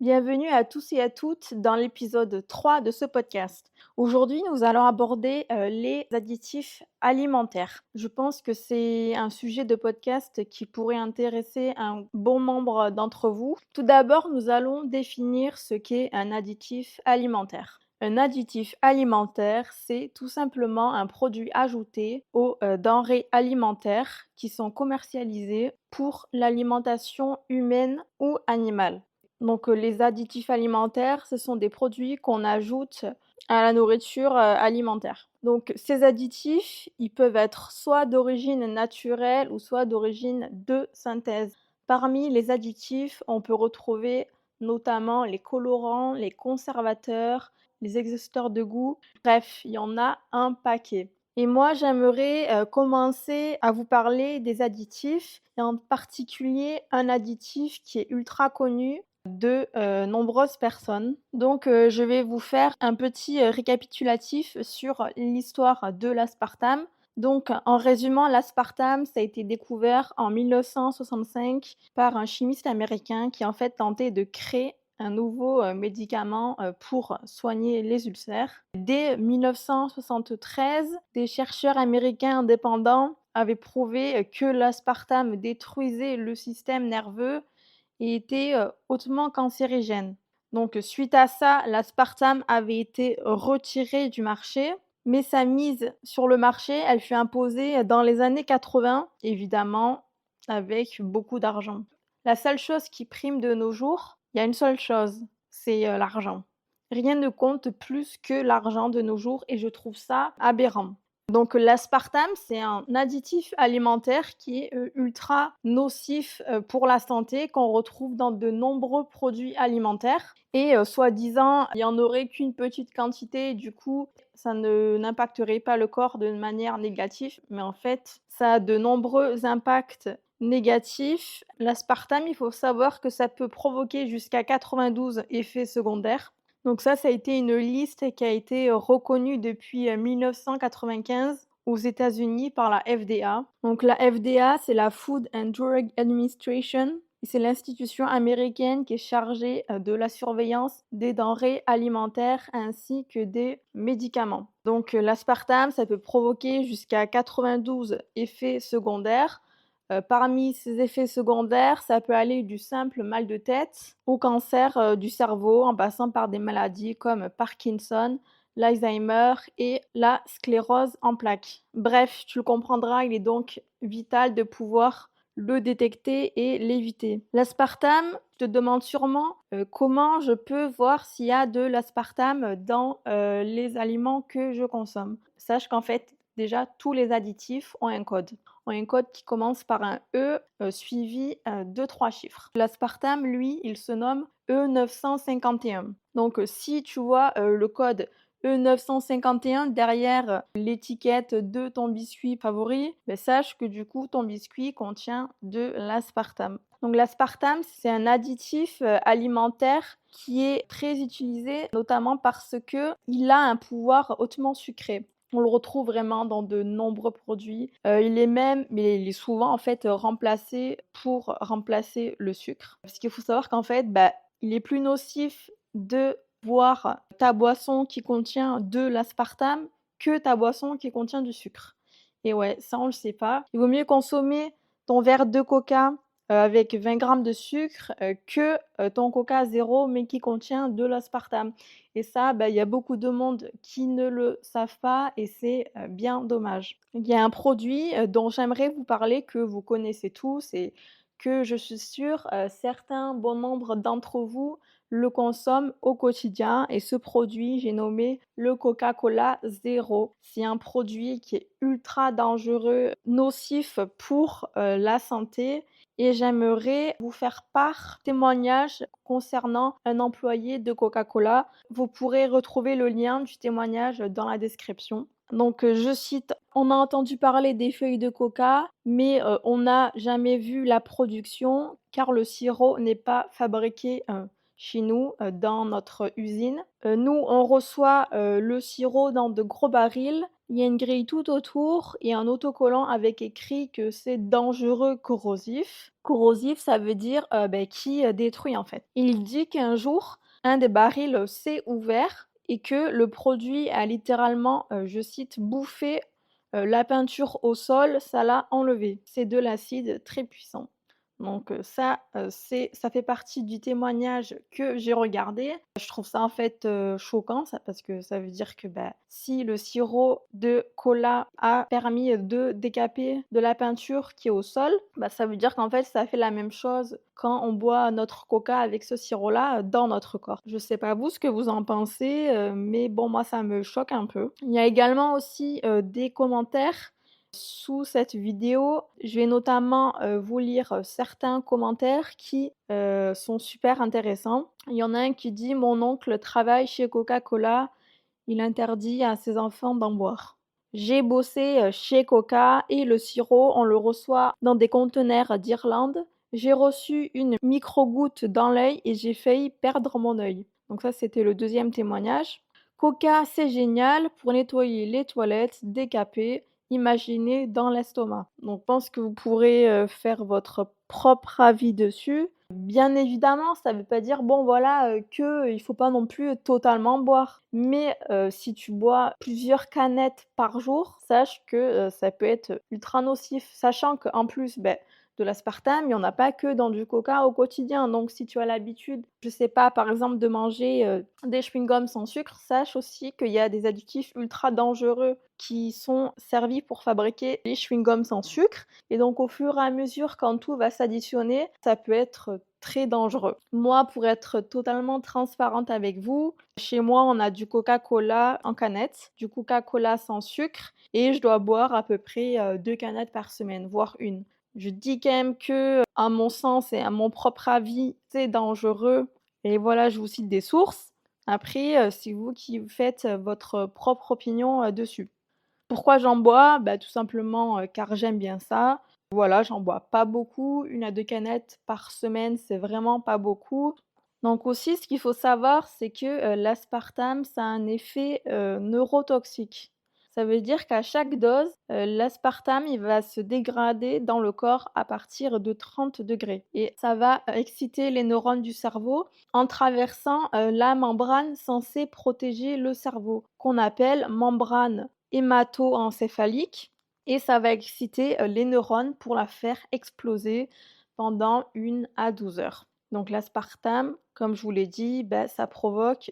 Bienvenue à tous et à toutes dans l'épisode 3 de ce podcast. Aujourd'hui, nous allons aborder les additifs alimentaires. Je pense que c'est un sujet de podcast qui pourrait intéresser un bon nombre d'entre vous. Tout d'abord, nous allons définir ce qu'est un additif alimentaire. Un additif alimentaire, c'est tout simplement un produit ajouté aux denrées alimentaires qui sont commercialisées pour l'alimentation humaine ou animale. Donc, les additifs alimentaires, ce sont des produits qu'on ajoute à la nourriture, alimentaire. Donc ces additifs, ils peuvent être soit d'origine naturelle ou soit d'origine de synthèse. Parmi les additifs, on peut retrouver notamment les colorants, les conservateurs, les exhausteurs de goût, bref, il y en a un paquet. Et moi, j'aimerais, commencer à vous parler des additifs et en particulier un additif qui est ultra connu de, nombreuses personnes. Donc, je vais vous faire un petit, récapitulatif sur l'histoire de l'aspartame. Donc, en résumant, l'aspartame, ça a été découvert en 1965 par un chimiste américain qui, en fait, tentait de créer un nouveau, médicament, pour soigner les ulcères. Dès 1973, des chercheurs américains indépendants avaient prouvé, que l'aspartame détruisait le système nerveux et était, hautement cancérigène. Donc suite à ça, l'aspartame avait été retiré du marché, mais sa mise sur le marché, elle fut imposée dans les années 80, évidemment avec beaucoup d'argent. La seule chose qui prime de nos jours, il y a une seule chose, c'est, l'argent. Rien ne compte plus que l'argent de nos jours et je trouve ça aberrant. Donc l'aspartame, c'est un additif alimentaire qui est, ultra nocif, pour la santé, qu'on retrouve dans de nombreux produits alimentaires et soi-disant, il y en aurait qu'une petite quantité, du coup, ça ne n'impacterait pas le corps de manière négative, mais en fait, ça a de nombreux impacts négatifs. L'aspartame, il faut savoir que ça peut provoquer jusqu'à 92 effets secondaires. Donc ça a été une liste qui a été, reconnue depuis, 1995 aux États-Unis par la FDA. Donc la FDA, c'est la Food and Drug Administration et c'est l'institution américaine qui est chargée, de la surveillance des denrées alimentaires ainsi que des médicaments. Donc, l'aspartame, ça peut provoquer jusqu'à 92 effets secondaires. Parmi ces effets secondaires, ça peut aller du simple mal de tête au cancer, du cerveau, en passant par des maladies comme Parkinson, l'Alzheimer et la sclérose en plaques. Bref, tu le comprendras, il est donc vital de pouvoir le détecter et l'éviter. L'aspartame, tu te demandes sûrement, comment je peux voir s'il y a de l'aspartame dans, les aliments que je consomme? Sache qu'en fait, déjà, tous les additifs ont un code qui commence par un E, suivi, de 3 chiffres. L'aspartame, lui, il se nomme E951. Donc, si tu vois, le code E951 derrière, l'étiquette de ton biscuit favori, beh, sache que du coup, ton biscuit contient de l'aspartame. Donc l'aspartame, c'est un additif, alimentaire qui est très utilisé, notamment parce qu'il a un pouvoir hautement sucré. On le retrouve vraiment dans de nombreux produits. Il est même mais il est souvent en fait, remplacé pour remplacer le sucre. Parce qu'il faut savoir qu'en fait, bah, il est plus nocif de boire ta boisson qui contient de l'aspartame que ta boisson qui contient du sucre. Et ouais, ça on le sait pas. Il vaut mieux consommer ton verre de coca, avec 20 grammes de sucre, que, ton coca zéro mais qui contient de l'aspartame. Et ça, bah, il y a beaucoup de monde qui ne le savent pas et c'est, bien dommage. Il y a un produit, dont j'aimerais vous parler, que vous connaissez tous et que je suis sûre, certains, bon nombre d'entre vous le consomment au quotidien et ce produit, j'ai nommé le Coca-Cola Zéro. C'est un produit qui est ultra dangereux, nocif pour, la santé et j'aimerais vous faire part témoignage concernant un employé de Coca-Cola. Vous pourrez retrouver le lien du témoignage dans la description. Donc, je cite: «On a entendu parler des feuilles de coca, mais on n'a jamais vu la production car le sirop n'est pas fabriqué, chez nous, dans notre usine. Nous, on reçoit, le sirop dans de gros barils Il y a une grille tout autour et un autocollant avec écrit que c'est dangereux corrosif. Corrosif, ça veut dire, qui, détruit en fait. Il dit qu'un jour, un des barils s'est ouvert et que le produit a littéralement, je cite: «bouffé, la peinture au sol, ça l'a enlevé». C'est de l'acide très puissant. Donc ça fait partie du témoignage que j'ai regardé. Je trouve ça en fait, choquant ça parce que ça veut dire que, si le sirop de cola a permis de décaper de la peinture qui est au sol, ça veut dire qu'en fait ça fait la même chose quand on boit notre coca avec ce sirop-là, dans notre corps. Je sais pas vous ce que vous en pensez, mais bon moi ça me choque un peu. Il y a également aussi, des commentaires sous cette vidéo. Je vais notamment, vous lire, certains commentaires qui, sont super intéressants. Il y en a un qui dit: «Mon oncle travaille chez Coca-Cola, il interdit à ses enfants d'en boire. J'ai bossé, chez Coca et le sirop, on le reçoit dans des conteneurs d'Irlande. J'ai reçu une micro-goutte dans l'œil et j'ai failli perdre mon œil». Donc ça, c'était le deuxième témoignage. «Coca, c'est génial pour nettoyer les toilettes, décaper, imaginez dans l'estomac». Donc je pense que vous pourrez, faire votre propre avis dessus. Bien évidemment, ça veut pas dire, bon voilà, qu'il faut pas non plus totalement boire. Mais, si tu bois plusieurs canettes par jour, sache que, ça peut être ultra nocif. Sachant qu'en plus, de l'aspartame, il y en a pas que dans du coca au quotidien. Donc si tu as l'habitude, je sais pas, par exemple de manger, des chewing-gums sans sucre, sache aussi qu'il y a des additifs ultra dangereux qui sont servis pour fabriquer les chewing-gums sans sucre. Et donc au fur et à mesure, quand tout va s'additionner, ça peut être très dangereux. Moi, pour être totalement transparente avec vous, chez moi, on a du Coca-Cola en canette, du Coca-Cola sans sucre et je dois boire à peu près, 2 canettes par semaine, voire une. Je dis quand même que, à mon sens et à mon propre avis, c'est dangereux et voilà, je vous cite des sources. Après, c'est vous qui vous faites, votre propre opinion, dessus. Pourquoi j'en bois? Tout simplement, car j'aime bien ça. Voilà, j'en bois pas beaucoup, 1 à 2 canettes par semaine, c'est vraiment pas beaucoup. Donc aussi, ce qu'il faut savoir, c'est que, l'aspartame, ça a un effet, neurotoxique. Ça veut dire qu'à chaque dose, l'aspartame, il va se dégrader dans le corps à partir de 30 degrés et ça va exciter les neurones du cerveau en traversant, la membrane censée protéger le cerveau, qu'on appelle membrane hémato-encéphalique et ça va exciter, les neurones pour la faire exploser pendant 1 à 12 heures. Donc l'aspartame, comme je vous l'ai dit, ça provoque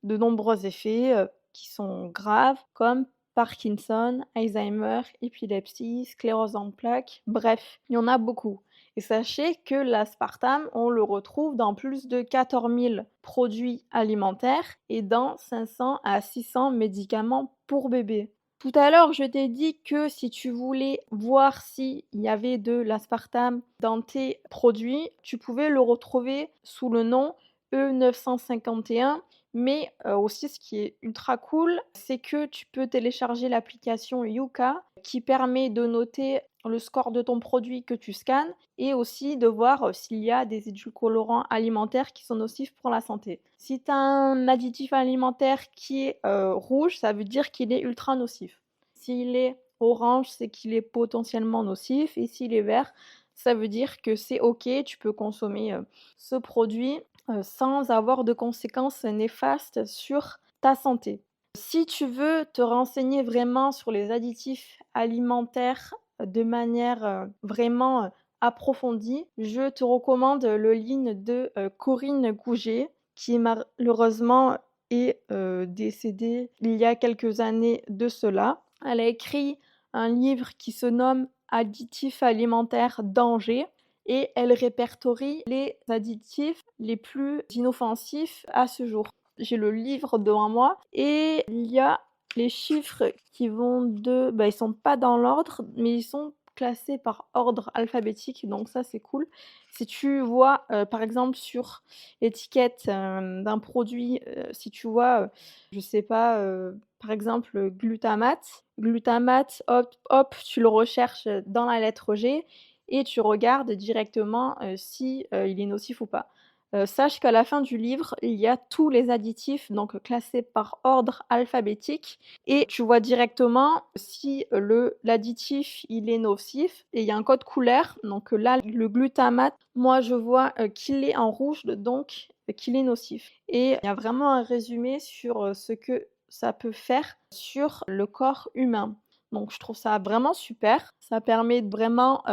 de nombreux effets, qui sont graves comme Parkinson, Alzheimer, épilepsie, sclérose en plaques, bref, il y en a beaucoup. Et sachez que l'aspartame, on le retrouve dans plus de 14 000 produits alimentaires et dans 500 à 600 médicaments pour bébés. Tout à l'heure, je t'ai dit que si tu voulais voir s'il y avait de l'aspartame dans tes produits, tu pouvais le retrouver sous le nom E951. Mais aussi ce qui est ultra cool, c'est que tu peux télécharger l'application Yuka qui permet de noter le score de ton produit que tu scannes et aussi de voir, s'il y a des édulcorants alimentaires qui sont nocifs pour la santé. Si tu as un additif alimentaire qui est, rouge, ça veut dire qu'il est ultra nocif. S'il est orange, c'est qu'il est potentiellement nocif et s'il est vert, ça veut dire que c'est OK, tu peux consommer, ce produit, sans avoir de conséquences néfastes sur ta santé. Si tu veux te renseigner vraiment sur les additifs alimentaires de manière, vraiment, approfondie, je te recommande le livre de, Corinne Gouget qui malheureusement est, décédée il y a quelques années de cela. Elle a écrit un livre qui se nomme «Additifs alimentaires danger» et elle répertorie les additifs les plus inoffensifs à ce jour. J'ai le livre devant moi et il y a les chiffres qui vont de ils sont pas dans l'ordre, mais ils sont classés par ordre alphabétique, donc ça, c'est cool. Si tu vois, par exemple, sur l'étiquette, d'un produit, si tu vois, je sais pas, par exemple, glutamate. Glutamate, hop, hop, tu le recherches, dans la lettre G et tu regardes directement, si, il est nocif ou pas. Sache qu'à la fin du livre, il y a tous les additifs, donc classés par ordre alphabétique et tu vois directement si l'additif, il est nocif et il y a un code couleur. Donc là, le glutamate, moi, je vois, qu'il est en rouge, donc qu'il est nocif et il y a vraiment un résumé sur, ce que ça peut faire sur le corps humain. Donc je trouve ça vraiment super. Ça permet de vraiment,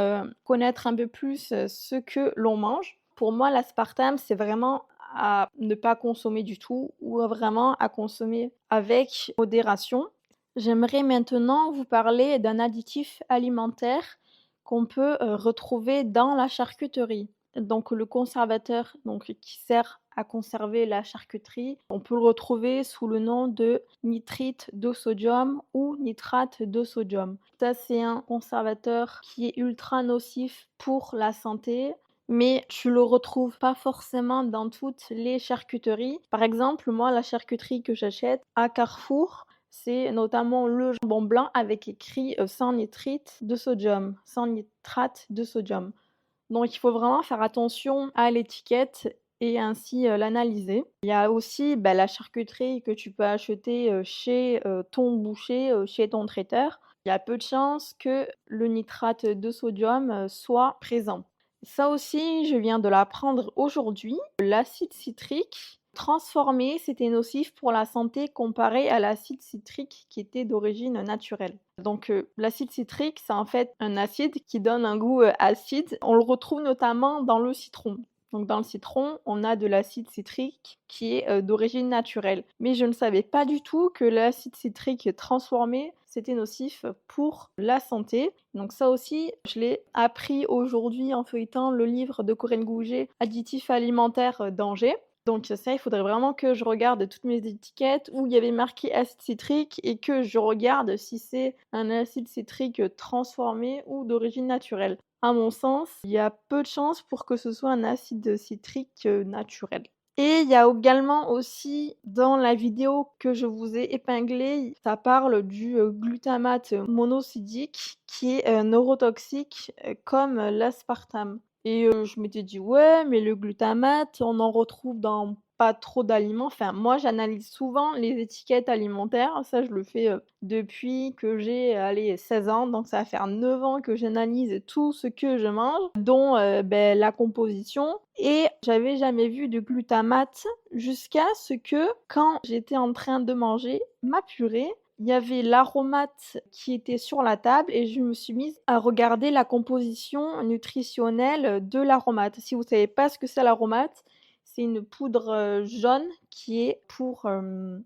connaître un peu plus, ce que l'on mange. Pour moi, l'aspartame, c'est vraiment à ne pas consommer du tout ou vraiment à consommer avec modération. J'aimerais maintenant vous parler d'un additif alimentaire qu'on peut, retrouver dans la charcuterie. Donc le conservateur, donc qui sert à conserver la charcuterie, on peut le retrouver sous le nom de nitrite de sodium ou nitrate de sodium. Ça, c'est un conservateur qui est ultra nocif pour la santé, mais tu le retrouves pas forcément dans toutes les charcuteries. Par exemple, moi, la charcuterie que j'achète à Carrefour, c'est notamment le jambon blanc avec écrit, sans nitrite de sodium, sans nitrate de sodium. Donc il faut vraiment faire attention à l'étiquette et ainsi, l'analyser. Il y a aussi, bah, la charcuterie que tu peux acheter, chez, ton boucher, chez ton traiteur. Il y a peu de chances que le nitrate de sodium, soit présent. Ça aussi, je viens de l'apprendre aujourd'hui. L'acide citrique transformé, c'était nocif pour la santé comparé à l'acide citrique qui était d'origine naturelle. Donc, l'acide citrique, c'est en fait un acide qui donne un goût, acide. On le retrouve notamment dans le citron. Donc dans le citron, on a de l'acide citrique qui est, d'origine naturelle. Mais je ne savais pas du tout que l'acide citrique transformé, c'était nocif pour la santé. Donc ça aussi, je l'ai appris aujourd'hui en feuilletant le livre de Corinne Gouget, «Additifs alimentaires, danger». Donc ça, il faudrait vraiment que je regarde toutes mes étiquettes où il y avait marqué acide citrique et que je regarde si c'est un acide citrique, transformé ou d'origine naturelle. À mon sens, il y a peu de chances pour que ce soit un acide citrique, naturel. Et il y a également aussi dans la vidéo que je vous ai épinglée, ça parle du, glutamate monocydique qui est, neurotoxique, comme l'aspartame. Et je m'étais dit: «Ouais, mais le glutamate, on en retrouve dans pas trop d'aliments». Enfin, moi, j'analyse souvent les étiquettes alimentaires. Ça, je le fais, depuis que j'ai, allez, 16 ans, donc ça va faire 9 ans que j'analyse tout ce que je mange, dont, la composition et j'avais jamais vu de glutamate jusqu'à ce que, quand j'étais en train de manger ma purée, il y avait l'aromate qui était sur la table et je me suis mise à regarder la composition nutritionnelle de l'aromate. Si vous savez pas ce que c'est l'aromate, c'est une poudre, jaune qui est pour,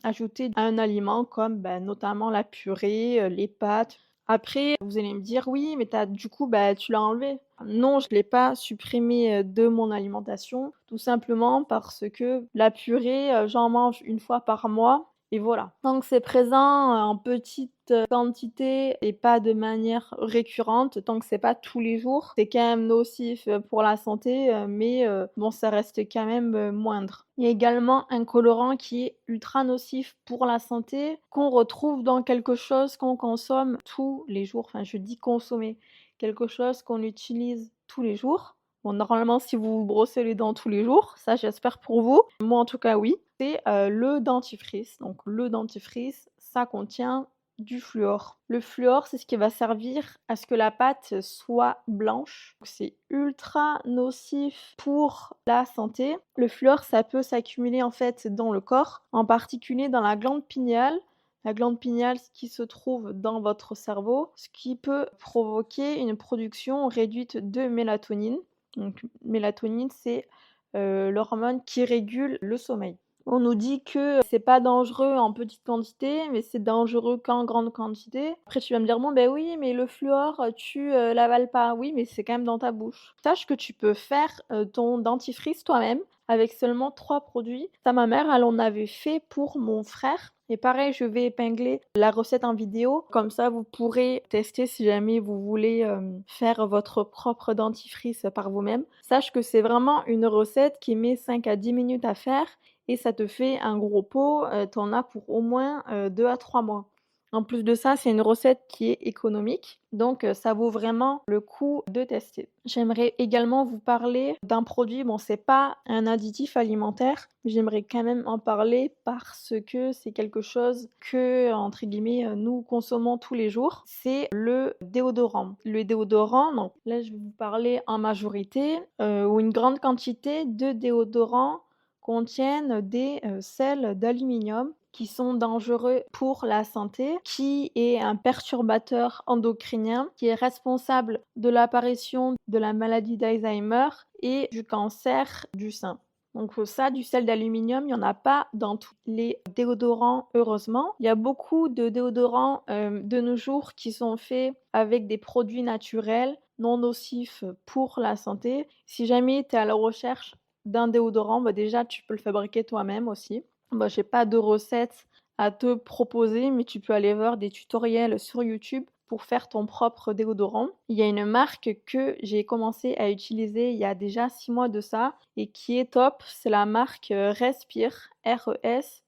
ajouter à un aliment comme, notamment la purée, les pâtes. Après, vous allez me dire: «Oui, mais du coup, tu l'as enlevé». Non, je l'ai pas supprimé, de mon alimentation, tout simplement parce que la purée, j'en mange une fois par mois et voilà. Tant que c'est présent, en petite, quantité et pas de manière récurrente, tant que c'est pas tous les jours, c'est quand même nocif, pour la santé, mais bon, ça reste quand même, moindre. Il y a également un colorant qui est ultra nocif pour la santé, qu'on retrouve dans quelque chose qu'on consomme tous les jours. Enfin, je dis consommer, quelque chose qu'on utilise tous les jours. Bon, normalement, si vous vous brossez les dents tous les jours, ça j'espère pour vous. Moi, en tout cas, oui. C'est, le dentifrice. Donc le dentifrice, ça contient du fluor. Le fluor, c'est ce qui va servir à ce que la pâte soit blanche. Donc c'est ultra nocif pour la santé. Le fluor, ça peut s'accumuler en fait dans le corps, en particulier dans la glande pinéale. La glande pinéale qui se trouve dans votre cerveau, ce qui peut provoquer une production réduite de mélatonine. Donc mélatonine, c'est, l'hormone qui régule le sommeil. On nous dit que c'est pas dangereux en petite quantité, mais c'est dangereux qu'en grande quantité. Après tu vas me dire: «Bon, ben oui, mais le fluor, tu, l'avales pas». Oui, mais c'est quand même dans ta bouche. Sache que tu peux faire, ton dentifrice toi-même avec seulement 3 produits. Ça, ma mère, elle en avait fait pour mon frère et pareil, je vais épingler la recette en vidéo. Comme ça, vous pourrez tester si jamais vous voulez, faire votre propre dentifrice par vous-même. Sache que c'est vraiment une recette qui met 5 à 10 minutes à faire et ça te fait un gros pot, tu en as pour au moins, 2 à 3 mois. En plus de ça, c'est une recette qui est économique, donc ça vaut vraiment le coup de tester. J'aimerais également vous parler d'un produit, bon, c'est pas un additif alimentaire, mais j'aimerais quand même en parler parce que c'est quelque chose que, entre guillemets, «nous consommons tous les jours», c'est le déodorant. Le déodorant, donc là, je vais vous parler en majorité, ou une grande quantité de déodorants contiennent des, sels d'aluminium qui sont dangereux pour la santé, qui est un perturbateur endocrinien, qui est responsable de l'apparition de la maladie d'Alzheimer et du cancer du sein. Donc ça, du sel d'aluminium, il y en a pas dans tous les déodorants, heureusement. Il y a beaucoup de déodorants, de nos jours qui sont faits avec des produits naturels, non nocifs pour la santé. Si jamais tu es à la recherche d'un déodorant, bah, déjà tu peux le fabriquer toi-même aussi. Bah, j'ai pas de recette à te proposer, mais tu peux aller voir des tutoriels sur YouTube pour faire ton propre déodorant. Il y a une marque que j'ai commencé à utiliser il y a déjà 6 mois de ça et qui est top, c'est la marque, Respire, Respire.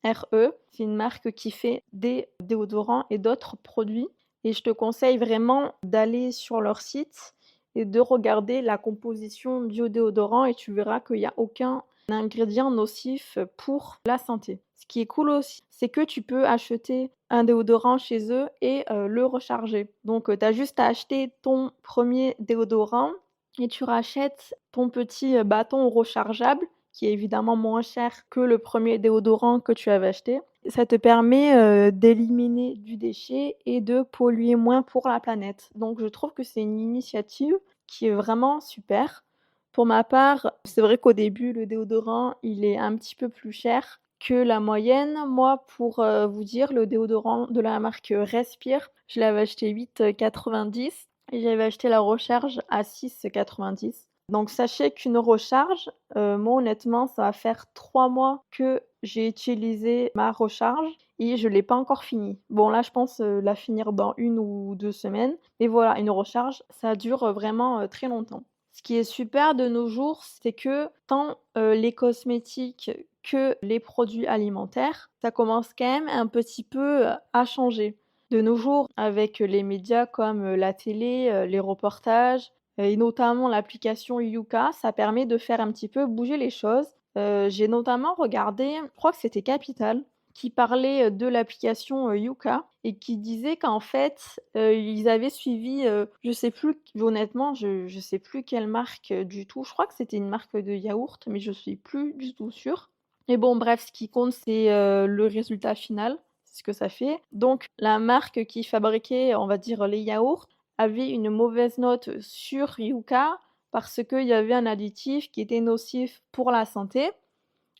C'est une marque qui fait des déodorants et d'autres produits et je te conseille vraiment d'aller sur leur site et de regarder la composition du déodorant et tu verras qu'il y a aucun ingrédient nocif pour la santé. Ce qui est cool aussi, c'est que tu peux acheter un déodorant chez eux et le recharger. Donc, tu as juste à acheter ton premier déodorant et tu rachètes ton petit, bâton rechargeable qui est évidemment moins cher que le premier déodorant que tu avais acheté. Ça te permet, d'éliminer du déchet et de polluer moins pour la planète. Donc je trouve que c'est une initiative qui est vraiment super. Pour ma part, c'est vrai qu'au début, le déodorant, il est un petit peu plus cher que la moyenne. Moi, pour, vous dire, le déodorant de la marque, Respire, je l'avais acheté 8,90 et j'avais acheté la recharge à 6,90. Donc sachez qu'une recharge, moi honnêtement, ça va faire 3 mois que j'ai utilisé ma recharge et je l'ai pas encore finie. Bon là, je pense, la finir dans 1 ou 2 semaines, mais voilà, une recharge, ça dure, vraiment, très longtemps. Ce qui est super de nos jours, c'est que tant, les cosmétiques que les produits alimentaires, ça commence quand même un petit peu, à changer. De nos jours, avec les médias comme, la télé, les reportages, et notamment l'application Yuka, ça permet de faire un petit peu bouger les choses. J'ai notamment regardé, je crois que c'était Capital, qui parlait, de l'application, Yuka et qui disait qu'en fait, ils avaient suivi, je sais plus honnêtement, je sais plus quelle marque, du tout. Je crois que c'était une marque de yaourt, mais je suis plus du tout sûre. Mais bon, bref, ce qui compte, c'est, le résultat final, c'est ce que ça fait. Donc la marque qui fabriquait, on va dire, les yaourts avait une mauvaise note sur Yuka parce qu'il y avait un additif qui était nocif pour la santé.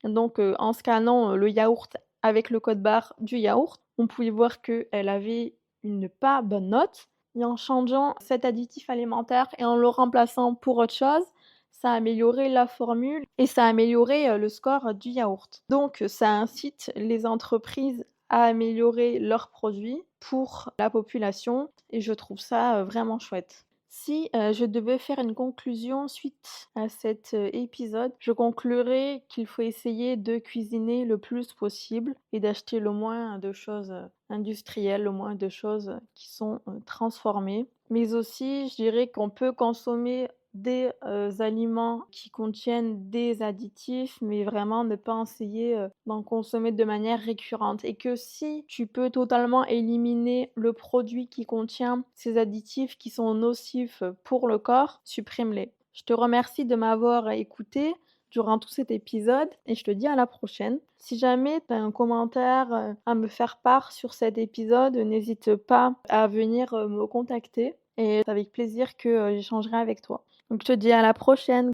Donc, en scannant, le yaourt avec le code barre du yaourt, on pouvait voir qu'elle avait une pas bonne note et en changeant cet additif alimentaire et en le remplaçant pour autre chose, ça a amélioré la formule et ça a amélioré, le score du yaourt. Donc, ça incite les entreprises à améliorer leurs produits pour la population et je trouve ça, vraiment chouette. Si, je devais faire une conclusion suite à cet, épisode, je conclurais qu'il faut essayer de cuisiner le plus possible et d'acheter le moins de choses, industrielles, le moins de choses, qui sont, transformées. Mais aussi, je dirais qu'on peut consommer des, aliments qui contiennent des additifs, mais vraiment ne pas essayer, d'en consommer de manière récurrente et que si tu peux totalement éliminer le produit qui contient ces additifs qui sont nocifs pour le corps, supprime-les. Je te remercie de m'avoir écoutée durant tout cet épisode et je te dis à la prochaine. Si jamais tu as un commentaire, à me faire part sur cet épisode, n'hésite pas à venir, me contacter et c'est avec plaisir que, j'échangerai avec toi. Donc je te dis à la prochaine.